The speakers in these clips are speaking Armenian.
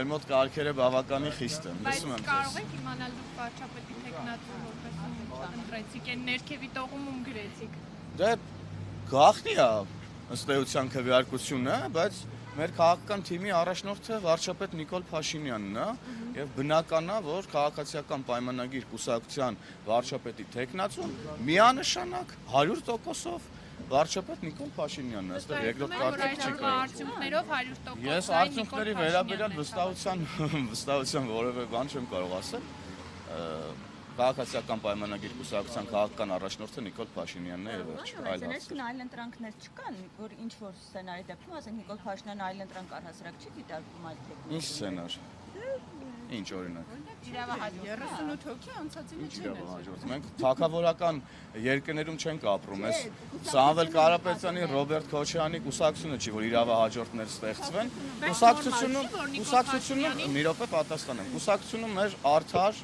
մեր մոտ կարգերը բավականին խիստ են, լսում եմ կարող եք իմանալ դուք վարչապետի տեխնացու որպես ընտրեցիք, այն ներքևի տողում գրեցիք։ Դե գաղտնի է ըստ էության քվեարկությունը, բայց մեր քաղաքական թիմի առաջնորդը վարչապետ Նիկոլ Փաշինյանն է եւ բնական է, որ քաղաքացիական պայմանագիր կուսակցության վարչապետի տեխնացուն միանշանակ 100%-ով վարչապետ Նիկոլ Փաշինյանն է, այստեղ երկրորդ կարծիք չի կարող։ Արդյունքներով 100%։ Ես արդյունքների վերաբերյալ վստահության որևէ բան չեմ կարող ասել։ Քաղաքացիական պայմանագիր կուսակցության քաղաքական առաջնորդը Նիկոլ Փաշինյանն է եւ վերջ, այլ հարց։ Այլ ընտրանքներ չկան, որ ինչ որ սցենարի դեպքում, ասենք Նիկոլ Փաշինյանը այլ ընտրանք առհասարակ չի դիտարկում այդ դեպքում։ Ինչ սցենար։ Ինչ օրինակ։ Իրավահաջորդ 38 հոգի անցածինը չեն։ Մենք թագավորական երկրներում չենք ապրում, այս Սամվել Կարապետյանի, Ռոբերտ Քոչարյանի կուսակցությունը չի, որ իրավահաջորդներ ստեղծվեն։ Կուսակցությունում մի րոպե պատասխանեմ։ Կուսակցությունում մեր արդար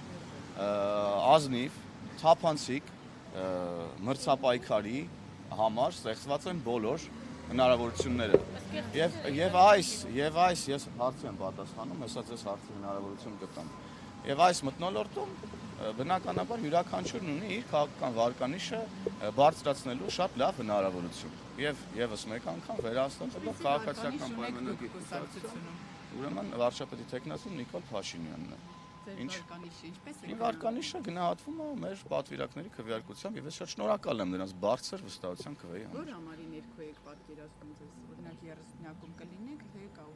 ազնիվ, թափանցիկ, մրցապայքարի համար ստեղծված են բոլոր հնարավորությունները։ Եվ այս ես հարցի եմ պատասխանում, հեսած ես հարցի հնարավորություն գտամ։ Եվ այս մթնոլորտում բնականաբար յուրաքանչյուրն ունի իր քաղաքական վարկանիշը բարձրացնելու շատ լավ հնարավորություն։ Եվ եւս մեկ անգամ վերահսկելով քաղաքացիական պայմանագիր կուսակցությունում։ Ուրեմն վարչապետի տեխնացուն Նիկոլ Փաշինյանն է։ Ինչ վարկանիշը գնահատվում է մեր պատվիրակների քվեարկությամբ եւ ես շատ շնորհակալ եմ նրանց բարձր վստահության քվեի համար։ Որ համարի ներքո եք պատկերացնում ձեզ, օրինակ 30-յակում կլինեք, թե կարող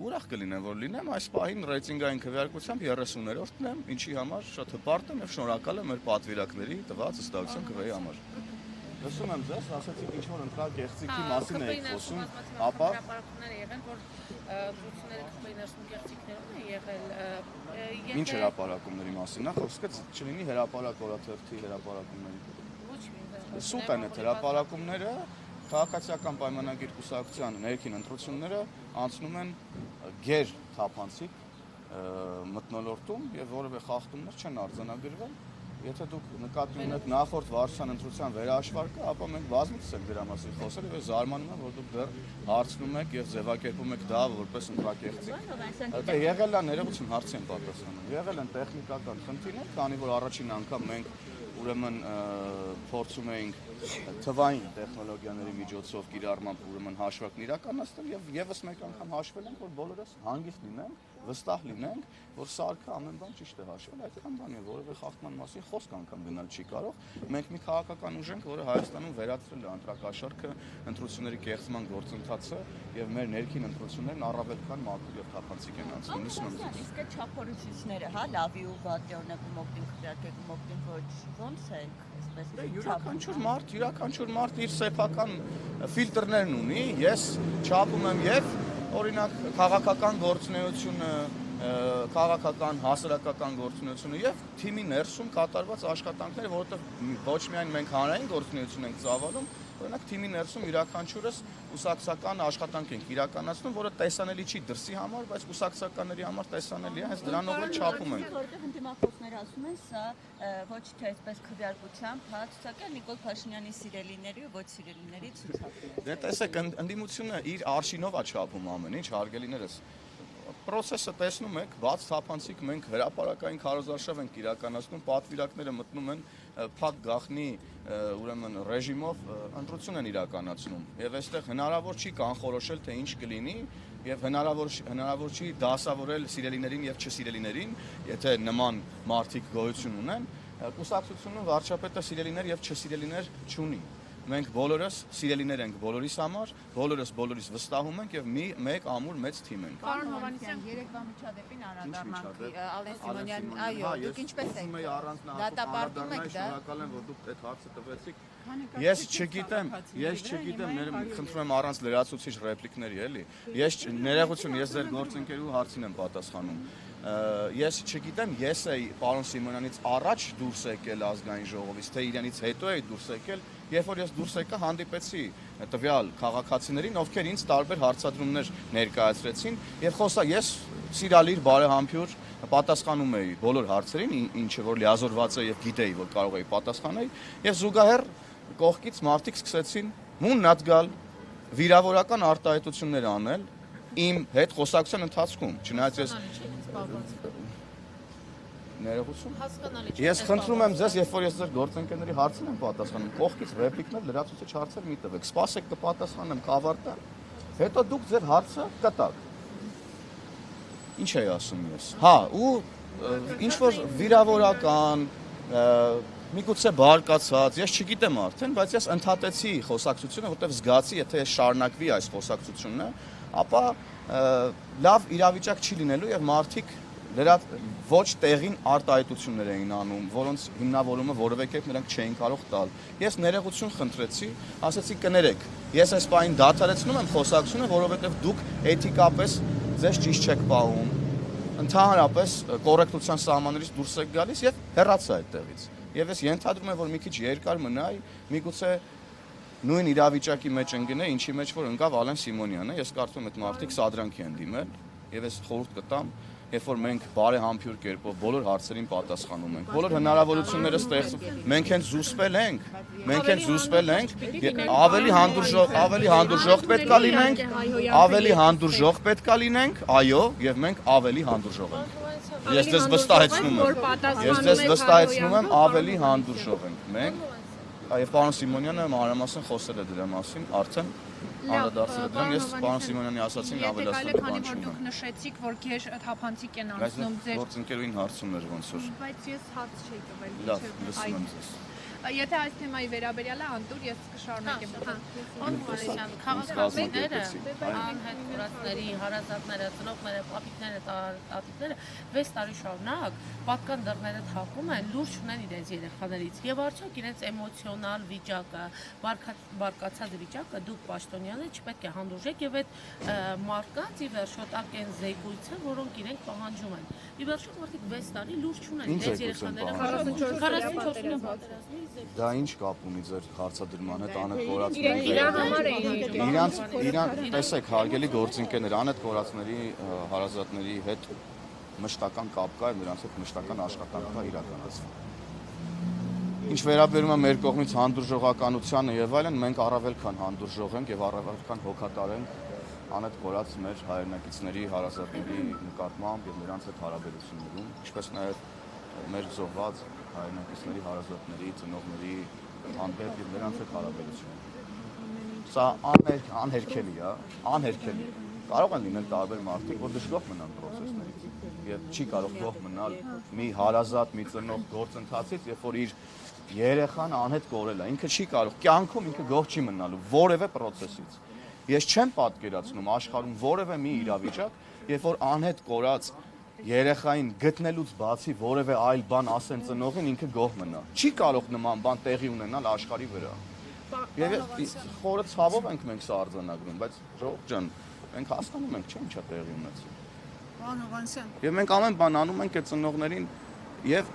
Ուրախ կլինեմ, որ լինեմ այս պահին ռեյտինգային քվեարկությամբ 30-րդն եմ, ինչի համար շատ հպարտ եմ եւ շնորհակալ եմ մեր պատվիրակների տված վստահության քվեի համար։ Լսում եմ ձեզ, ասացիք ինչ որ ընտրակ գեղցիկի մասին եք խոսում, ապա հրապարակումներ եղան, որ դրությունները քվեի ներսում գեղցիկներում են եղել։ Ինչ հրապարակումների մասին, խոսքը չլինի հրապարակ օրաթերթի հրապարակումների։ Սուտ են այդ հրապարակումները, քաղաքացիական պայմանագիր կուսակցության ներքին ընտրությունները անցնում են գեր թափանցիկ մթնոլորտում եւ որևէ խախտումներ չեն արձանագրվել։ Եթե դուք նկատի ունեք նախորդ վարչության ընտրության վերահաշվարկը, ապա մենք բազմիցս ենք դրա մասին խոսել եւ զարմանում եմ, որ դուք դեռ հարցնում եք եւ ձևակերպում եք դա որպես ընտրակեղծիք։ Դա եղել է ներողություն հարցի եմ պատասխանում։ Եղել են տեխնիկական խնդիրներ, քանի որ առաջին անգամ մենք ուրեմն փորձում էինք թվային տեխնոլոգիաների միջոցով կիրառմամբ ուրեմն հաշվարկն իրականացնել եւ եւս մեկ անգամ հաշվել ենք, որ բոլորս հանգիստ լինենք, վստահ լինենք, որ սարքը ամեն բան ճիշտ է հաշվել, այդքան բան է, որևէ խախտման մասին խոսք անգամ գնալ չի կարող։ Մենք մի քաղաքական ուժ ենք, որը Հայաստանում վերացրել է ընտրակաշառքը, ընտրությունների կեղծման գործընթացը եւ մեր ներքին ընտրություններն առավել քան մաքուր եւ թափանցիկ են անցնում։ Իսկ այդ չափորոշիչները, հա, լավի ու վատի օրինակ մոկտին քվեարկեք, մոկտին ոչ, ոնց է այսպես։ Յուրաքանչյուր մարդ իր սեփական ֆիլտրներն ունի, ես չափում եմ եւ օրինակ քաղաքական գործունեությունը, քաղաքական հասարակական գործունեությունը եւ թիմի ներսում կատարված աշխատանքները, որովհետեւ ոչ միայն մենք հանրային գործունեություն ենք ծավալում, օրինակ թիմի ներսում յուրաքանչյուրս կուսակցական աշխատանք ենք իրականացնում, որը տեսանելի չի դրսի համար, բայց կուսակցականների համար տեսանելի է, հենց դրանով էլ չափում ենք։ Որտեղ ընդդիմախոսները ասում են, սա ոչ թե այսպես քվեարկությամբ, հա, ցուցակը Նիկոլ Փաշինյանի սիրելիների ու ոչ սիրելիների ցուցակ։ Դե տեսեք, ընդդիմությունը իր արշինով է չափում ամեն ինչ, հարգելիներս։ Պրոցեսը տեսնում եք, բաց թափանցիկ մենք հրապարակային քարոզարշավ ենք իրականացնում, պատվիրակները մտնում են փակ գաղտնի ուրեմն ռեժիմով ընտրություն են իրականացնում եւ այստեղ հնարավոր չի կանխորոշել թե ինչ կլինի եւ հնարավոր չի դասավորել սիրելիներին եւ չսիրելիներին, եթե նման մարդիկ գոյություն ունեն, կուսակցությունում վարչապետը սիրելիներ եւ չսիրելիներ չունի։ Մենք բոլորս սիրելիներ ենք բոլորիս համար, բոլորիս վստահում ենք եւ մեկ ամուր մեծ թիմ ենք։ Պարոն Հովհաննիսյան, երեկվա միջադեպին անդրադառնանք Ալեն Սիմոնյան, այո, դուք ինչպես եք դատապարտում եք դա։ Շնորհակալ եմ, որ դուք այդ հարցը տվեցիք։ Ես չգիտեմ, խնդրում եմ առանց լրացուցիչ ռեպլիկների էլի։ Ես ներողություն, ես ձեր գործընկերու հարցին եմ պատասխանում։ Ես չգիտեմ, ես էի պարոն Սիմոնյանից առաջ դուրս եկել ազգային ժողովից, թե իրենից հետո էի դուրս եկել, երբ որ ես դուրս եկա հանդիպեցի տվյալ քաղաքացիներին, ովքեր ինձ տարբեր հարցադրումներ ներկայացրեցին, եւ ես սիրալիր բարեհամբույր պատասխանում էի բոլոր հարցերին, ինչը որ լիազորված է եւ գիտեի, որ կարող էի պատասխանել, եւ զուգահեռ կողքից մարդիկ սկսեցին մուննատ գալ, վիրավորական արտահայտություններ անել, իմ հետ խոսակցության ընթացքում, չնայած ես ներողություն։ Ես խնդրում եմ ձեզ, երբ որ ես ձեր գործընկերների հարցին եմ պատասխանում, կողքից ռեպլիկներ, լրացուցիչ հարցեր մի տվեք։ Սպասեք կպատասխանեմ, կավարտեմ։ Հետո դուք ձեր հարցը կտաք։ Ինչ էի ասում ես։ Հա, ու ինչ որ վիրավորական, միգուցե բարկացած, ես չգիտեմ արդեն, բայց ես ընդհատեցի խոսակցությունը, որտեղ զգացի, եթե ես շարունակվի այս խոսակցությունը, ապա լավ իրավիճակ չի լինելու եւ մարդիկ ոչ տեղին արտահայտություններ էին անում, որոնց հիմնավորումը որևէ կերպ նրանք չէին կարող տալ։ Ես ներողություն խնդրեցի, ասացի կներեք, ես այս պահին դադարեցնում եմ խոսակցությունը, որովհետեւ դուք էթիկապես ձեզ ճիշտ չեք պահում, ընդհանրապես կոռեկտության սահմաններից դուրս եք գալիս եւ հեռացա այդտեղից։ Եվ ես ենթադրում եմ, որ մի քիչ երկար մնայի, միգուցե նույն իրավիճակի մեջ ընկնե, ինչի մեջ որ ընկավ Ալեն Սիմոնյանը, ես կարծում եմ այդ մարդիկ սադրանքի են դիմել եւ ես խորհուրդ կտամ, երբ որ մենք բարեհամբույր կերպով բոլոր հարցերին պատասխանում ենք, բոլոր հնարավորությունները ստեղծում, մենք հենց զուսպել ենք, ավելի հանդուրժող պետքա լինենք, այո, եւ մենք ավելի հանդուրժող ենք։ Ես ձեզ վստահեցնում եմ, ավելի հանդուրժող ենք մենք, եւ պարոն Սիմոնյանը մանրամասն խոսել է դրա մասին, արդեն անդրադարձել եմ, ես պարոն Սիմոնյանի ասացին ավելացնելու բան չունեմ։ Դուք նշեցիք, որ գեր թափանցիկ են անցնում ձեր գործընկերուհին հարցում էր ոնց որ։ Բայց ես հարց չէի տվել։ Լավ, լսում եմ ձեզ։ Եթե այս թեմայի վերաբերյալ է Անտուր, ես կշարունակեմ։ Անվանության քաղաքացիները, անհետ կորածների, հարազատները, ծնողները, պապիկները, տատիկները 6 տարի շարունակ պատկան դռները թակում են, լուրջ ունեն իրենց երեխաներից եւ արդյոք իրենց էմոցիոնալ վիճակը, բարկացած վիճակը դուք պաշտոնյանը չպետք է հանդուրժեք եւ այդ մարդկանց ի վերջո տակ են զեկույցը, որոնք իրենք պահանջում են։ Ի վերջո մարդիկ 6 տարի լուրջ չունեն իրենց երեխաները 44-ին պատերազմի Դա ինչ կապ ունի ձեր հարցադրման հետ անհետ կորածների։ Իրանց տեսեք հարգելի գործընկերներ, անհետ կորածների հարազատների հետ մշտական կապ կա եւ նրանց հետ մշտական աշխատանք կա իրականացվում։ Ինչ վերաբերում է մեր կողմից հանդուրժողականությանը եւ այլն, մենք առավել քան հանդուրժող ենք եւ առավել քան հոգատար ենք անհետ կորած մեր հայրենակիցների հարազատների նկատմամբ եւ նրանց հետ հարաբերություններում, ինչպես նաեւ մեր զոհված հայրենակիցների հարազատների, ծնողների հանդեպ եւ նրանց հետ հարաբերություն։ Սա անհերքելի է, անհերքելի։ Կարող են լինել տարբեր մարդիկ, որ դժգոհ մնան process-ներից եւ չի կարող գոհ մնալ մի հարազատ, մի ծնող գործընթացից, երբ որ իր երեխան անհետ կորել է, ինքը չի կարող, կյանքում ինքը գոհ չի մնալու որևէ process-ից։ Ես չեմ պատկերացնում աշխարհում որևէ մի իրավիճակ, երբ որ անհետ կորած երեխային գտնելուց բացի որևէ այլ բան ասեն ծնողին ինքը գոհ մնա։ Չի կարող նման բան տեղի ունենալ աշխարհի վրա։ Եվ խորը ցավով ենք մենք սա արձանագրում, բայց ժողովուրդ ջան, մենք հասկանում ենք, չէ՞ ինչա տեղի ունեցել։ Պարոն Հովհաննիսյան, Եվ մենք ամեն բան անում ենք այդ ծնողներին եւ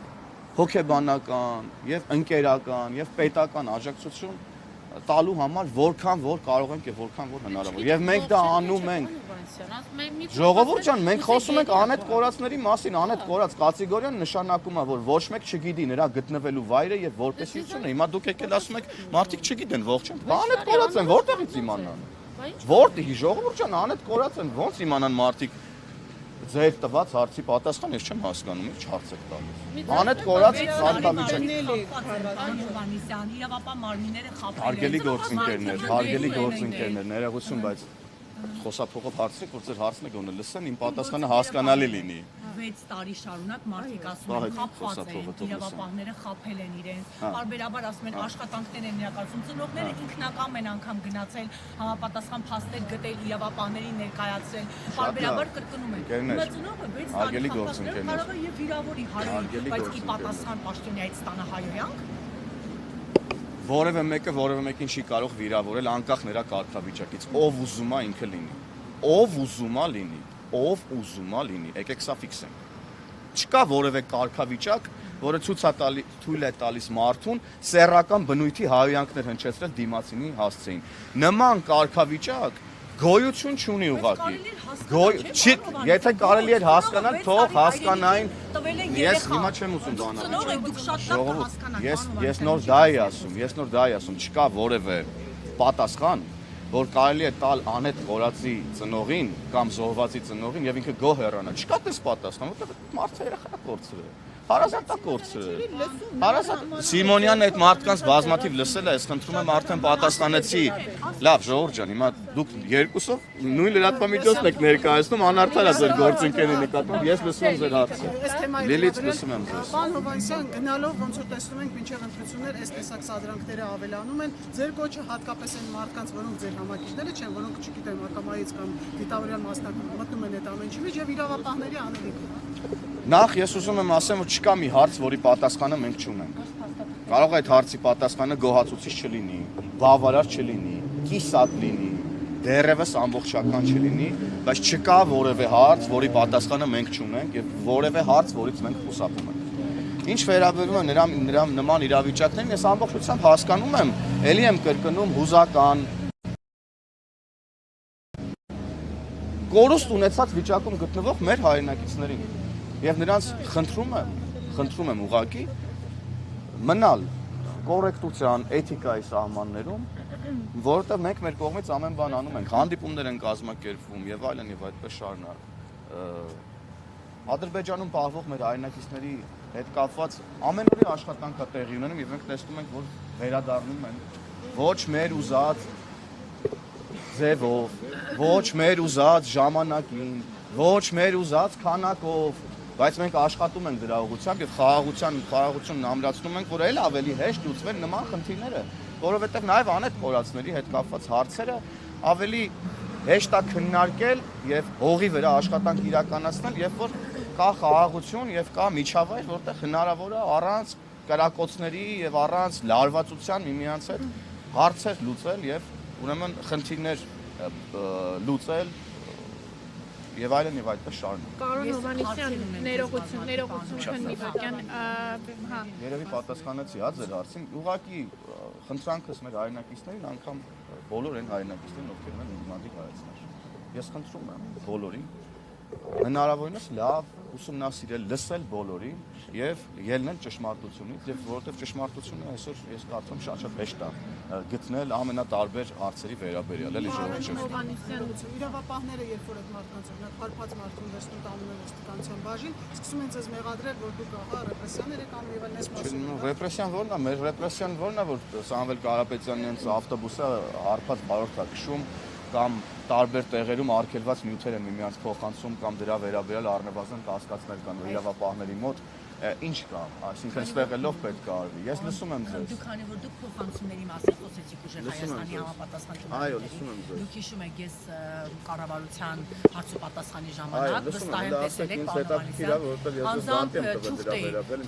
հոգեբանական, եւ ընկերական, եւ պետական աջակցություն տալու համար որքան որ կարող ենք եւ որքան որ հնարավոր։ Եվ մենք դա անում ենք։ Ժողովուրդ ջան, մենք խոսում ենք անհետ կորածների մասին, անհետ կորած կատեգորիան նշանակում է, որ ոչ մեկ չգիտի նրա գտնվելու վայրը եւ որտեսությունը։ Հիմա դուք եկել ասում եք, մարդիկ չգիտեն ողջ են։ Անհետ կորած են, որտեղից իմանան։ Որտեղի ժողովուրդ ջան, անհետ կորած են, ո՞նց իմանան մարդիկ։ Ձեր տված հարցի պատասխան ես չեմ հասկանում, ինչ հարց եք տալիս։ Անհետ կորած արտավիճակ։ Հովհաննիսյան, իրավապահ մարմինները խաբել են։ Հարգելի գործընկերներ, ներողություն, բայց խոսափողով հարցրեք, որ ձեր հարցն է գոնե լսեն, իմ պատասխանը հասկանալի լինի։ 6 տարի շարունակ մարդիկ ասում են խաբված են, իրավապահները խաբել են իրենց, բարբերաբար ասում են աշխատանքներ են իրականացում, ծնողները ինքնակամ են անգամ գնացել համապատասխան փաստեր գտել, իրավապահներին ներկայացրել, բարբերաբար կրկնում են։ Հիմա ծնողը 6 տարի խաբված կարող է եւ վիրավորի հայրը, բայց ի պատասխան պաշտոնյայից ստանա հայոյանք։ Որևէ մեկին չի կարող վիրավորել անկախ նրա կարգավիճակից, ով ուզում է ինքը լինի, ով ուզում է լինի, եկեք սա ֆիքսենք։ Չկա որևէ կարգավիճակ, որը թույլ է տալիս մարդուն սեռական բնույթի հայոյանքներ հնչեցնել դիմացինի հասցեին։ Նման կարգավիճակ գոյություն չունի ուղղակի։ Եթե կարելի էր հասկանալ, թող հասկանային։ Ես հիմա չեմ ուզում դա անալ։ Ես նոր դա էի ասում, չկա որևէ պատասխան, որ կարելի է տալ անետ կորածի ծնողին կամ զոհվածի ծնողին եւ ինքը գոհ հեռանա։ Չկա դες պատասխան, որտեղ մարդը երեխա կորցրել է։ Հարազատա կորցրել։ Հարազատ Սիմոնյանն այդ մարդկանց բազմաթիվ լսել է, ես խնդրում եմ արդեն պատասխանեցի։ Լավ, ժողովուրդ ջան, հիմա դուք երկուսով նույն լրատվամիջոցն եք ներկայացնում, անարդար է ձեր գործընկերի նկատմամբ, ես լսում եմ ձեր հարցը։ Լիլիթ լսում եմ ձեզ։ Պարոն Հովհաննիսյան, գնալով ոնց որ տեսնում ենք մինչև ընտրություններ այս տեսակ սադրանքները ավելանում են, ձեր կոչը հատկապես այն մարդկանց, որոնք ձեր համակիչները չեն, որոնք չգիտեմ, ակամայից կամ դիտավորյալ մասնակցում մտնում են այդ ամենի մեջ եւ իրավապահների անելիք։ Նախ ես ուզում եմ ասեմ, որ չկա մի հարց, որի պատասխանը մենք չունենք։ Կարող է այդ հարցի պատասխանը գոհացուցիչ չլինի, բավարար չլինի, կիսատ լինի, դեռևս ամբողջական չլինի, բայց չկա որևէ հարց, որի պատասխանը մենք չունենք եւ որևէ հարց, որից մենք խուսափում ենք։ Ինչ վերաբերում է նրա նման իրավիճակներին, ես ամբողջությամբ հասկանում եմ, ելի եմ կրկնում հուզական կորուստ ունեցած վիճակում գտնվող մեր հայրենակիցներին եւ նրանց խնդրում եմ ուղղակի մնալ կոռեկտության, էթիկայի սահմաններում, որովհետեւ մենք մեր կողմից ամեն բան անում ենք, հանդիպումներ են կազմակերպվում եւ այլն եւ այդպես շարունակ։ Ադրբեջանում պահվող մեր հայրենակիցների հետ կապված ամեն օրի աշխատանք է տեղի ունենում եւ մենք տեսնում ենք, որ վերադառնում են ոչ մեր ուզած ձևով, ոչ մեր ուզած ժամանակին, ոչ մեր ուզած քանակով, բայց մենք աշխատում ենք դրա ուղղությամբ եւ խաղաղությունն ամրացնում ենք, որ այլ ավելի հեշտ լուծվեն նման խնդիրները, որովհետեւ նաեւ անետ կորածների հետ կապված հարցերը ավելի հեշտ է քննարկել եւ հողի վրա աշխատանք իրականացնել, երբ որ կա խաղաղություն եւ կա միջավայր, որտեղ հնարավոր է առանց կրակոցների եւ առանց լարվածության միմյանց հետ հարցեր լուծել եւ ուրեմն խնդիրներ լուծել եւ այլն եւ այդպես շարունակ։ Պարոն Հովհաննիսյան, ներողություն քննիվական, հա։ Երևի պատասխանեցի, հա, ձեր հարցին։ Ուղղակի խնդրանքս մեր հայրենակիցներին անգամ բոլոր այն հայրենակիցներին, ովքեր ունեն նմանատիպ հայացքներ։ Ես խնդրում եմ բոլորին հնարավորինս լավ ուսումնասիրել, լսել բոլորին եւ ելնել ճշմարտությունից, եւ որովհետեւ ճշմարտությունը այսօր ես կարծում շատ հեշտ է գտնել ամենատարբեր հարցերի վերաբերյալ, էլի ժողովրդի։ Իրավապահները, երբ որ այդ մարդկանց օրինակ հարբած մարդուն վերցնում տանում են ոստիկանության բաժին, սկսում են ձեզ մեղադրել, որ դուք ահա ռեպրեսիաներ եք անում եւ այլն այս մասում։ Ռեպրեսիան ո՞րն է, մեր ռեպրեսիան ո՞րն է, որ Սամվել Կարապետյանյանց ավտոբուսը հարբած բարորդ է քշում կամ տարբեր տեղերում արգելված նյութեր են միմյանց փոխանցում կամ դրա վերաբերյալ առնվազն կասկածներ կան իրավապահների մոտ, ինչ կա, այսինքն ստեղ ելով պետք է արվի։ Ես լսում եմ ձեզ։ Դուք քանի որ դուք փոխանցումների մասին խոսեցիք ուժեղ Հայաստանի համապատասխան ճնշումների։ Այո, լսում եմ ձեզ։ Դուք հիշում եք, ես կառավարության հարց ու պատասխանի ժամանակ վստահ եմ տեսել եք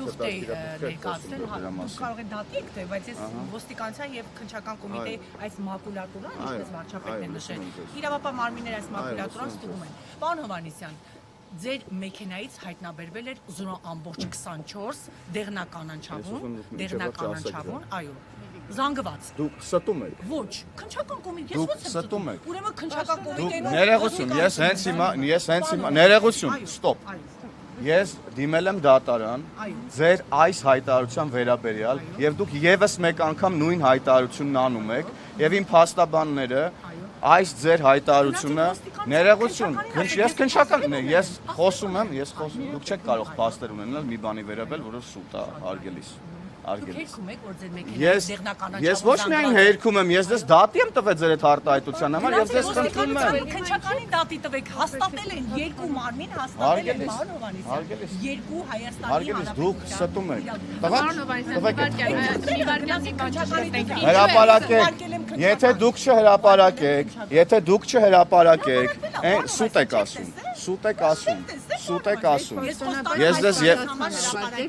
թուղթ էի ներկայացնել, դուք կարող եք դատի եք թե, բայց ես ոստիկանության եւ քննչական կոմիտեի այս մակուլատուրան, ինչպես վարչապետն է նշել, իրավապահ մարմինները այս մակուլատուրան ստուգում են։ Պարոն Հովհաննիսյան, ձեր մեքենայից հայտնաբերվել էր 0.24 դեղնականանչավուն, այո, զանգված։ Դուք ստում եք։ Ոչ, քննչական կոմիտե, ես ո՞նց եմ ստում եք։ Ուրեմն քննչական կոմիտեին Ներողություն, ես հենց հիմա ներողություն, ստոպ։ Ես դիմել եմ դատարան ձեր այս հայտարարության վերաբերյալ եւ դուք եւս մեկ անգամ նույն հայտարարությունն անում եք եւ իմ փաստաբանները այս ձեր հայտարարությունը ներողություն, ես քննչական ես խոսում եմ, դուք չեք կարող փաստեր ունենալ մի բանի վերաբերյալ, որը սուտ է արգելիս։ Հերքում եք, որ ձեր մեքենայից դեղնականանչավուն Ես ոչ միայն հերքում եմ, ես դες դատի եմ տվել ձեր այդ արտահայտության համար եւ դες խնդրում եմ։ Քննչականին դատի տվեք, հաստատել են երկու մարմին, հաստատել են Պարոն Հովհաննիսյան։ Երկու Հայաստանի Հարգելիս դուք ստում եք։ Պարոն Հովհաննիսյան, մի վարքյանի կանչականին Հրապարակեք։ Եթե դուք չհրապարակեք, սուտ եք ասում։ Սուտ եք ասում։ Ես դες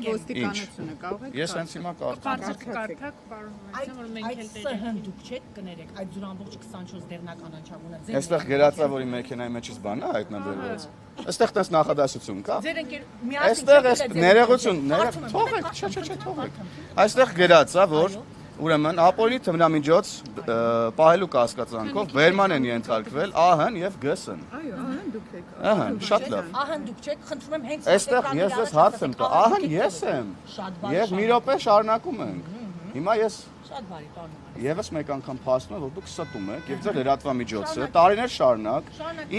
ոստիկանությունը կարող եք։ Ես հենց հիմա կարծիք կարդաք, պարոն Հովհաննիսյան, որ մենք էլ տեղ ՍՀ դուք չեք կներեք, այդ 0.24 դեղնականանչավունը։ Այստեղ գերածա, որի մեքենայի մեջից բան է հայտնաբերված։ Այստեղ տես նախադասություն կա։ Ձեր ընկեր Այստեղ ներողություն, թողեք, չէ, թողեք։ Այստեղ գերածա, որ ուրեմն ապօրինի թմրամիջոց պահելու կասկածանքով վերման են ենթարկվել ԱՀ-ն եւ ԳՍ-ն։ Այո, ահա դուք եք։ Ահա, շատ լավ։ ԱՀ-ն դուք չեք, խնդրում եմ հենց Այստեղ ես դες հարց եմ տա, ԱՀ-ն ես եմ։ Եվ մի րոպե շարունակում ենք։ Հիմա ես Շատ բարի, պարոն Մամայից։ Եվս մեկ անգամ փաստում եմ, որ դուք ստում եք եւ ձեր լրատվամիջոցը տարիներ շարունակ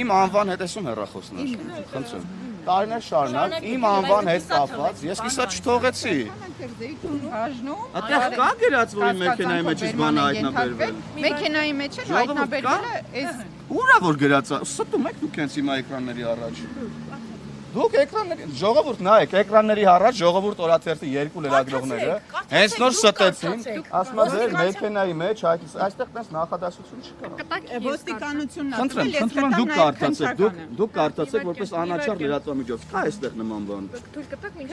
իմ անվան հետ էսում հեռախոսներ։ Խնդրում։ Տարիներ շարունակ իմ անվան հետ կապված ես կիսա չթողեցի։ Այդտեղ կա գրած, որ մեքենայի մեջ իսկ բանը հայտնաբերվել։ Մեքենայի մեջ է հայտնաբերվել էս Ուրա որ գրած է, ստում եք դուք հենց հիմա էկրանների առաջ։ Դուք էկրանների ժողովուրդ նայեք, էկրանների առաջ ժողովուրդ օրաթերթի երկու լրագրողները հենց նոր ստեցին, ասում են ձեր մեքենայի մեջ այստեղ տես նախադասություն չկա։ ոստիկանությունն Խնդրում դուք կարդացեք որպես անաչառ լրատվամիջոց։ Կա այստեղ նման բան։ Թույլ կտակ մինչև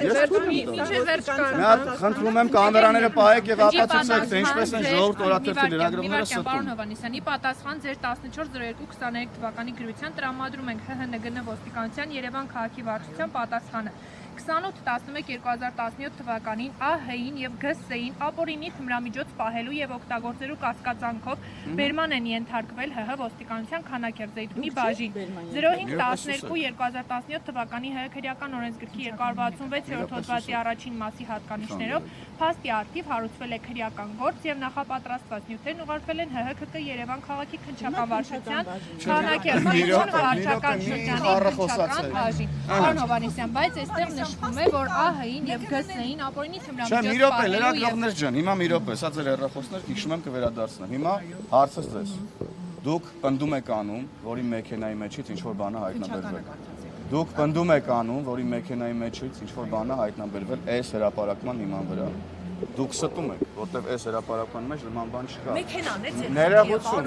վերջ կար։ Նա խնդրում եմ կամերաները պահեք եւ ապացուցեք, թե ինչպես են ժողովուրդ օրաթերթի լրագրողները ստում։ Պարոն Հովհաննիսյանի պատասխան ձեր 140223 թվականի գրության տրամադրում ենք ՀՀՆԳ ոստիկանության Երևան քաղաքի վարչության պատասխանը 28-11-2017 թվականին ԱՀ-ին եւ ԳՍ-ին ապօրինի թմրամիջոց պահելու եւ օգտագործելու կասկածանքով բերման են ենթարկվել ՀՀ ոստիկանության Քանաքերձեյթունի բաժին 05-12-2017 թվականի ՀՀ քրեական օրենսգրքի 266-րդ հոդվածի առաջին մասի հատկանիշներով փաստի արդիվ հարուցվել է քրեական գործ եւ նախապատրաստված նյութերն ուղարկվել են ՀՀ Երևան քաղաքի քննչական վարչության Քանաքերձեյթուն վարչական շրջանի քննչական բաժին Պարոն Հովհաննիսյան, բայց այստեղ նշվում է, որ ԱՀ-ին եւ ԳՍ-ին ապօրինի թմրամիջոց պահելու լրագրողներ ջան, հիմա մի րոպե, սա ձեր հեռախոսներ հիշում եմ կվերադարձնեմ։ Հիմա հարցս ձեզ։ Դուք պնդում եք անում, որի մեքենայի մեջից ինչ որ բանը հայտնաբերվել։ Դուք պնդում եք անում, որի մեքենայի մեջից ինչ որ բանը հայտնաբերվել այս հրապարակման հիման վրա։ Դուք ստում եք, որտեվ այս հրապարակման մեջ նման բան չկա։ Մեքենան է ձեր։ Ներողություն։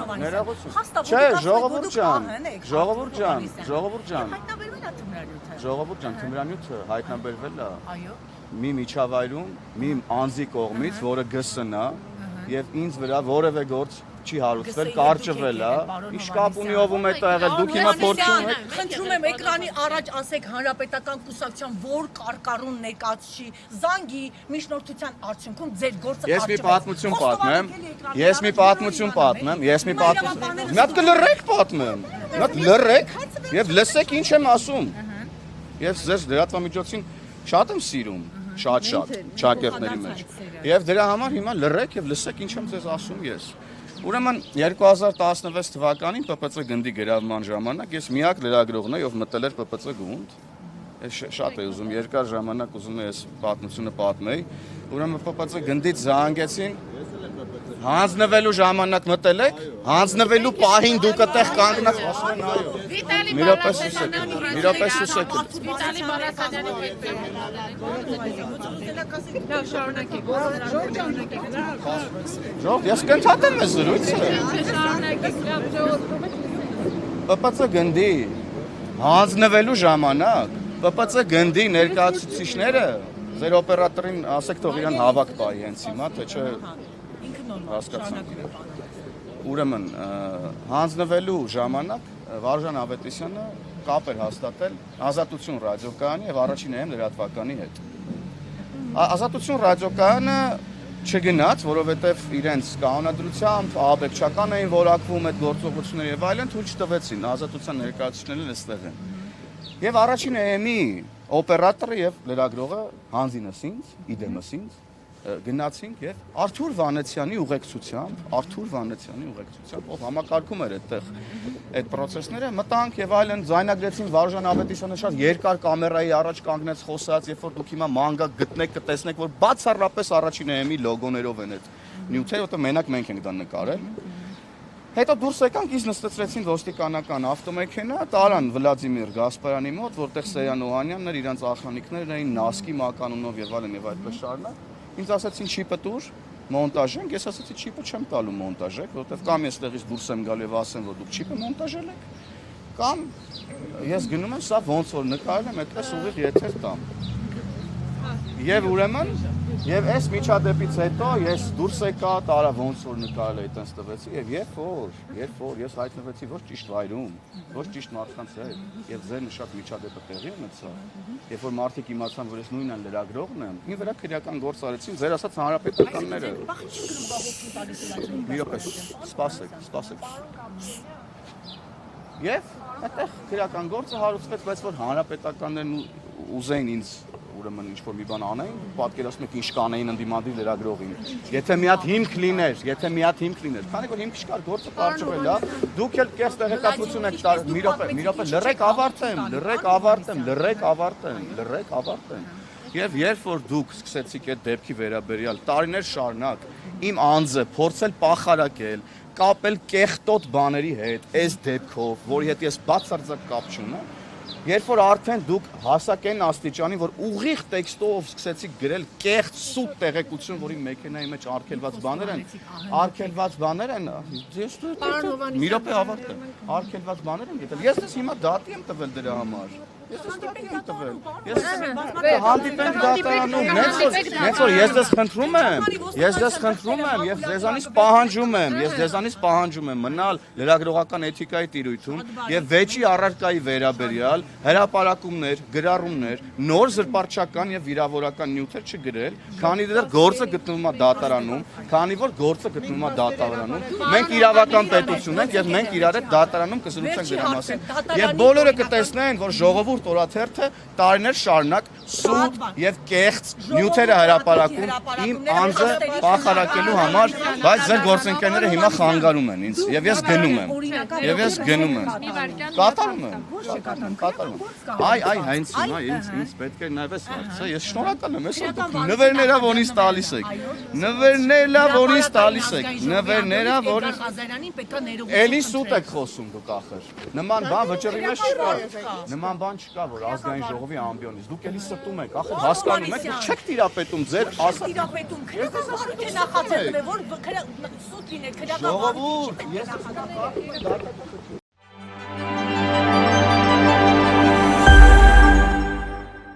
Չէ, ժողովուրդ ջան, թմրանյութը հայտնաբերվել է։ Այո։ Մի միջավայրում, մի անձի կողմից, որը ԳՍ-ն է, եւ ինձ վրա որևէ գործ չի հարուցվել, կարճվել է։ Ինչ կապ ունի ով ում է եղել, դուք հիմա փորձում եք։ Խնդրում եմ էկրանի առաջ ասեք հանրապետական կուսակցության որ կարկառուն ներկայացի զանգի միջնորդության արդյունքում ձեր գործը Ես մի պատմություն պատմեմ։ Մի հատ կլռեք պատմեմ։ Մի հատ լռեք եւ լսեք ինչ եմ ասում։ Ես ձեզ լրատվամիջոցին շատ եմ սիրում, շատ ճակերտների մեջ։ Եվ դրա համար հիմա լռեք եւ լսեք ինչ եմ ձեզ ասում ես։ Ուրեմն 2016 թվականին ՊՊՑ գնդի գրավման ժամանակ ես միակ լրագրողն եմ, ով մտել էր ՊՊՑ գունդ։ Ես շատ եմ ուզում երկար ժամանակ ուզում եմ այս պատմությունը պատմեի։ Ուրեմն ՊՊՑ գնդից զանգեցին հանձնվելու ժամանակ մտել եք, հանձնվելու պահին դուք այդտեղ կանգնած ասում են այո։ Մի րոպե սուսեք։ Վիտալի Բարասանյանի հետ լավ շարունակեք։ Ժողովուրդ, ես կընդհատեմ այս զրույցը։ Շարունակեք, լավ ժողովուրդ։ ՊՊՑ գնդի հանձնվելու ժամանակ ՊՊՑ գնդի ներկայացուցիչները ձեր օպերատորին ասեք թող իրան հավաք տայի հենց հիմա, թե չէ հասկացանք։ Ուրեմն հանձնվելու ժամանակ Վարժան Ավետիսյանը կապ էր հաստատել Ազատություն ռադիոկայանի եւ առաջին AM լրատվականի հետ։ Ազատություն ռադիոկայանը չգնաց, որովհետեւ իրենց կանոնադրությամբ ահաբեկչական էին որակվում այդ գործողությունները եւ այլն, թույլ չտվեցին Ազատության ներկայացուցիչներն այստեղ են։ Եվ առաջին AM-ի օպերատորը եւ լրագրողը հանձինս ինձ, իդեմս ինձ գնացինք եւ Արթուր Վանեցյանի ուղեկցությամբ, ով համակարգում էր այդտեղ այդ process-ները, մտանք եւ այլն ձայնագրեցին Վարժան Ավետիսյանը շատ երկար կամերայի առաջ կանգնեց խոսած, երբ որ դուք հիմա մանգակ գտնեք, կտեսնեք, որ բացառապես առաջին AM-ի լոգոներով են այդ նյութերը, որտեղ մենակ մենք ենք դա նկարել։ Հետո դուրս եկանք, ինձ նստեցրեցին ոստիկանական ավտոմեքենա, տարան Վլադիմիր Գասպարյանի մոտ, որտեղ Սեյան Օհանյանն էր, իրանց ախրանիկներն էին Նասկի մականունով եւ այլն եւ այդպես շարունակ։ Ինձ ասացին չիպը տուր, մոնտաժենք, ես ասացի չիպը չեմ տալու մոնտաժեք, որովհետև կամ ես տեղից դուրս եմ գալու եւ ասեմ, որ դուք չիպը մոնտաժել եք, կամ ես գնում եմ, սա ոնց որ նկարել եմ, այդպես ուղիղ եթեր տամ։ Եվ ուրեմն, եւ այս միջադեպից հետո ես դուրս եկա, տարա ոնց որ նկարել էի, այտենց տվեցի եւ երբ որ ես հայտնվեցի ոչ ճիշտ վայրում, ոչ ճիշտ մարդկանց հետ, եւ ձեր նշած միջադեպը տեղի ունեցավ, երբ որ մարդիկ իմացան, որ ես նույնն լրագրողն եմ, ինձ վրա քրեական գործ արեցին, ձեր ասած հանրապետականները։ Մի րոպե, սպասեք։ Եվ այդտեղ քրեական գործը հարուցվեց, բայց որ հանրապետականներն ուզեին ինձ ուրեմն ինչ որ մի բան անեին, պատկերացնում եք ինչ կանեին ընդդիմադիր լրագրողին։ Եթե մի հատ հիմք լիներ, քանի որ հիմք չկար, գործը կարճվել, հա, դուք էլ կես տեղեկատվություն եք տար, մի րոպե, լրեք ավարտեմ։ Եվ երբ որ դուք սկսեցիք այդ դեպքի վերաբերյալ տարիներ շարունակ իմ անձը փորձել պախարակել, կապել կեղտոտ բաների հետ, այս դեպքով, որի հետ ես բացարձակ կապ չունեմ, երբ որ արդեն դուք հասակեն աստիճանի, որ ուղիղ տեքստով սկսեցիք գրել կեղտ սուտ տեղեկություն, որի մեքենայի մեջ արգելված բաներ են, մի րոպե ավարտեմ, արգելված բաներ են գտել, ես դες հիմա դատի եմ տվել դրա համար։ Հանդիպենք դատարանում, նենց որ ես դες խնդրում եմ, եւ ձեզանից պահանջում եմ մնալ լրագրողական էթիկայի տիրույթում եւ վեճի առարկայի վերաբերյալ հրապարակումներ, գրառումներ, նոր զրպարտչական եւ վիրավորական նյութեր չգրել, քանի դեռ գործը գտնվում է դատարանում, մենք իրավական պետություն ենք եւ մենք իրար հետ դատարանում կզրուցենք դրա մասին եւ բոլորը կտեսնեն, որ ժողովուրդ օրաթերթը տարիներ շարունակ սուտ եւ կեղծ նյութերը հրապարակում իմ անձը պախարակելու համար, բայց ձեր գործընկերները հիմա խանգարում են ինձ եւ ես գնում եմ։ Կատարում եմ։ Այ հենց հիմա ինձ պետք է նայես հարցը, ես շնորհակալ եմ, այսօր դուք նվերներա ոնից տալիս եք։ Էլի սուտ եք խոսում դուք ախր։ Նման բան վճռի մեջ չկա, որ ազգային ժողովի ամբիոնից։ Դուք էլի ստում եք, ախր հասկանում եք, որ չեք տիրապետում ձեր նախաձեռնել, որ սուտ լիներ քրեական ժողովուրդ, ես